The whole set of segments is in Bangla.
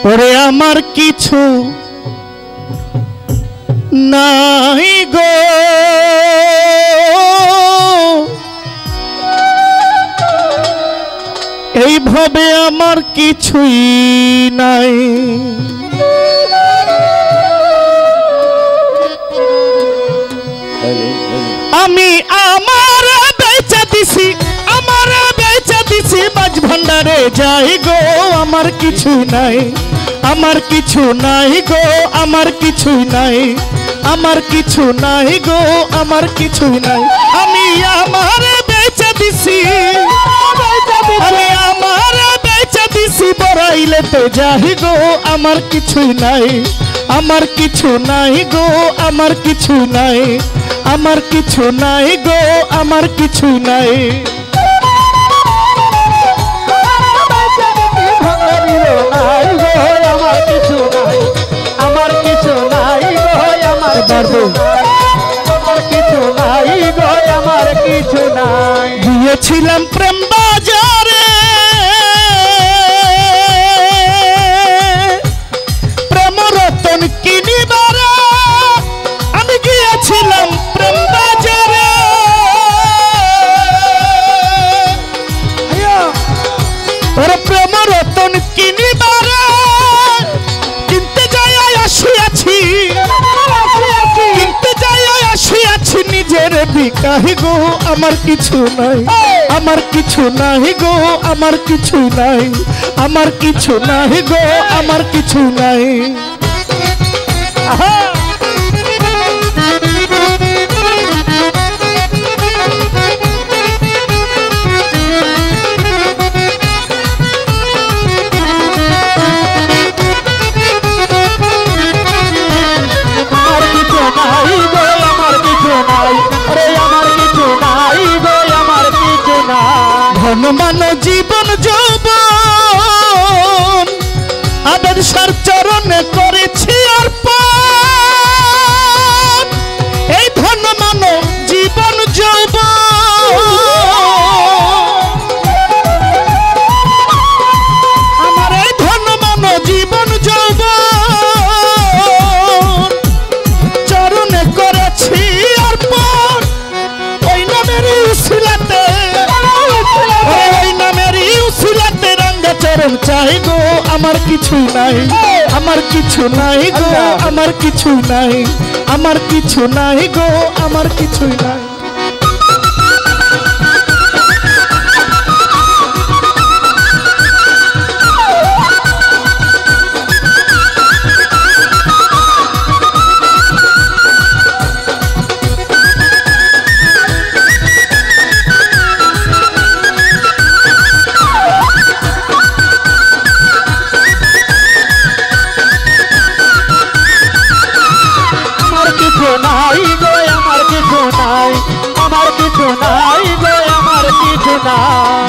ওরে আমার কিছু নাই গো, এইভাবে আমার কিছুই নাই। আমি আমার বেচা দিছি, আমার বেচা দিছি মাঝ ভান্ডারে যাই গো, আমার কিছু নাই, আমার কিছু নাই গো, আমার কিছু নাই, আমার কিছু নাই গো, আমার কিছু নাই। আমি আমার বেচা দিছি, আমি আমার বেচা দিছি বড়াইলেতে যাই গো, আমার কিছু নাই, আমার কিছু নাই গো, আমার কিছু নাই, আমার কিছু নাই গো, আমার কিছু নাই। আমার কিছু নাই, আমার কিছু নাই গো, আমার কিছু নাই গো, আমার কিছু নাই। দিয়েছিলাম প্রেম বাজারে, প্রেম রতন কিনিবারে, আমি গিয়েছিলাম প্রেম বাজারে, ওরে প্রেম রতন কিনিবারে, কিনতে যাই আসিয়াছি, কিনতে যাই আসিয়াছি নিজের বিকাহি গো, আমার কিছু নাই, আমার কিছু নাই গো, আমার কিছু নাই, আমার কিছু নাই গো, আমার কিছু নাই। ধনমান জীবন যৌবন আবেদ সার চরণে করেছি অর্পণ, এই ধনমান জীবন যৌবন আমার, এই ধনমান জীবন যৌবন চরণে করেছি অর্পণ, ওই নামের উসিলাতে, ওই নামের উসিলাতে রঙা চরণ চাই গো, আমার কিছু নাই, আমার কিছু নাই গো, আমার কিছু নাই, আমার কিছু নাই গো, আমার কিছু নাই।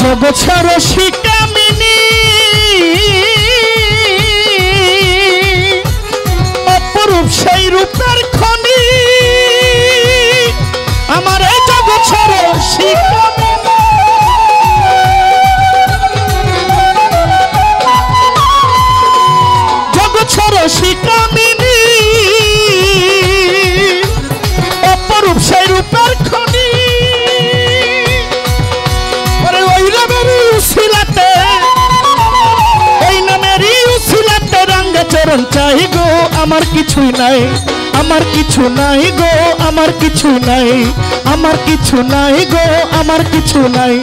জগৎসর শিকামিনী অপরূপ সেই রূপের খনি, আমার এই জগৎসর শিকামিনী, জগৎসর শিকামিনী অপরূপ সেই রূপের খনি, চরণ চাই গো, আমার কিছু নাই, আমার কিছু নাই গো, আমার কিছু নাই, আমার কিছু নাই গো, আমার কিছু নাই।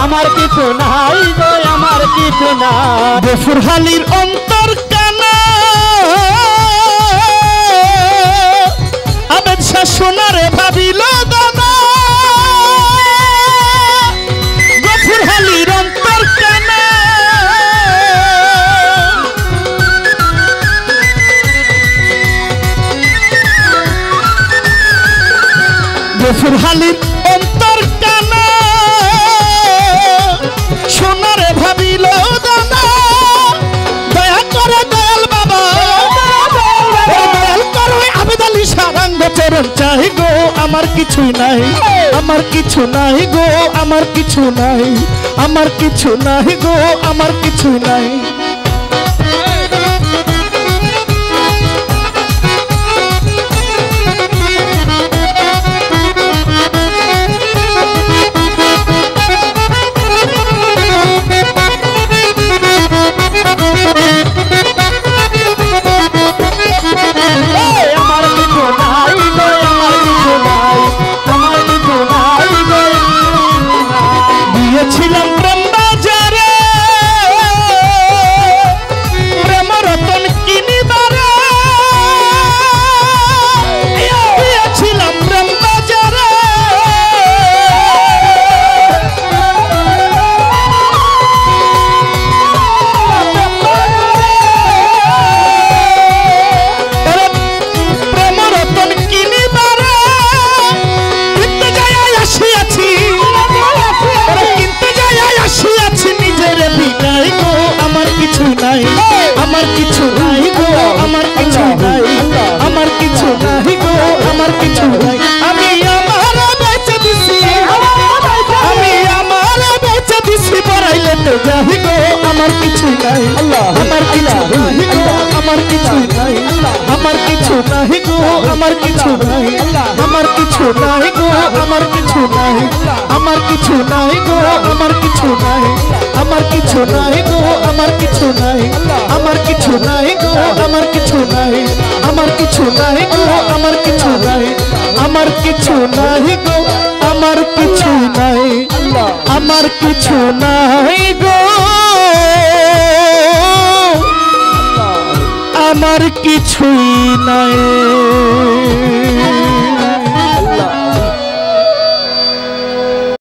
আমার কিছু নাই গো, আমার কিছু নাই। বেফুরহালির অন্তর কানা আবেদ শাসনারে ভাবিল দানা, অন্তর কানা সোনারে ভাবিল দানা দয়া করে দয়াল বাবা দয়াল করো আবেদ আলী সারাঙ্গ চরণ চাই গো আমার কিছু নাই আমার কিছু নাই গো আমার কিছু নাই আমার কিছু নাই গো আমার কিছু নাই দিয়েছিলাম প্রেম বাজারে প্রেম রতন কিনিবারে দিয়েছিলাম প্রেম বাজারে প্রেম রতন কিনিবারে কিন্তু যাই আসিয়াছি আসিয়াছি নিজের বিদায় গো আমার কিছু নাই আমার কিছু নাই গো আমার কিছু নাই আমার কিছু নাই গো আমার কিছু নাই আমি আমার বেঁচে দিছি আমি আমার বেঁচে দিছি বড়াইলে তো যাই গো আমার কিছু নাই আমার কিছু নাই গো আমার কিছু নাই আমার কিছু নাই গো আমার কিছু নাই আমার কিছু নাই গো আমার কিছু নাই আমার কিছু নাই গো আমার কিছু নাই আমার কিছু নাই গো আমার কিছু নাই আমার কিছু নাই গো আমার কিছু নাই আমার কিছু নাই গো আমার কিছু নাই আমার কিছু নাই গো আমার কিছু নাই আমার কিছু নাই গো আমার কিছুই নাই।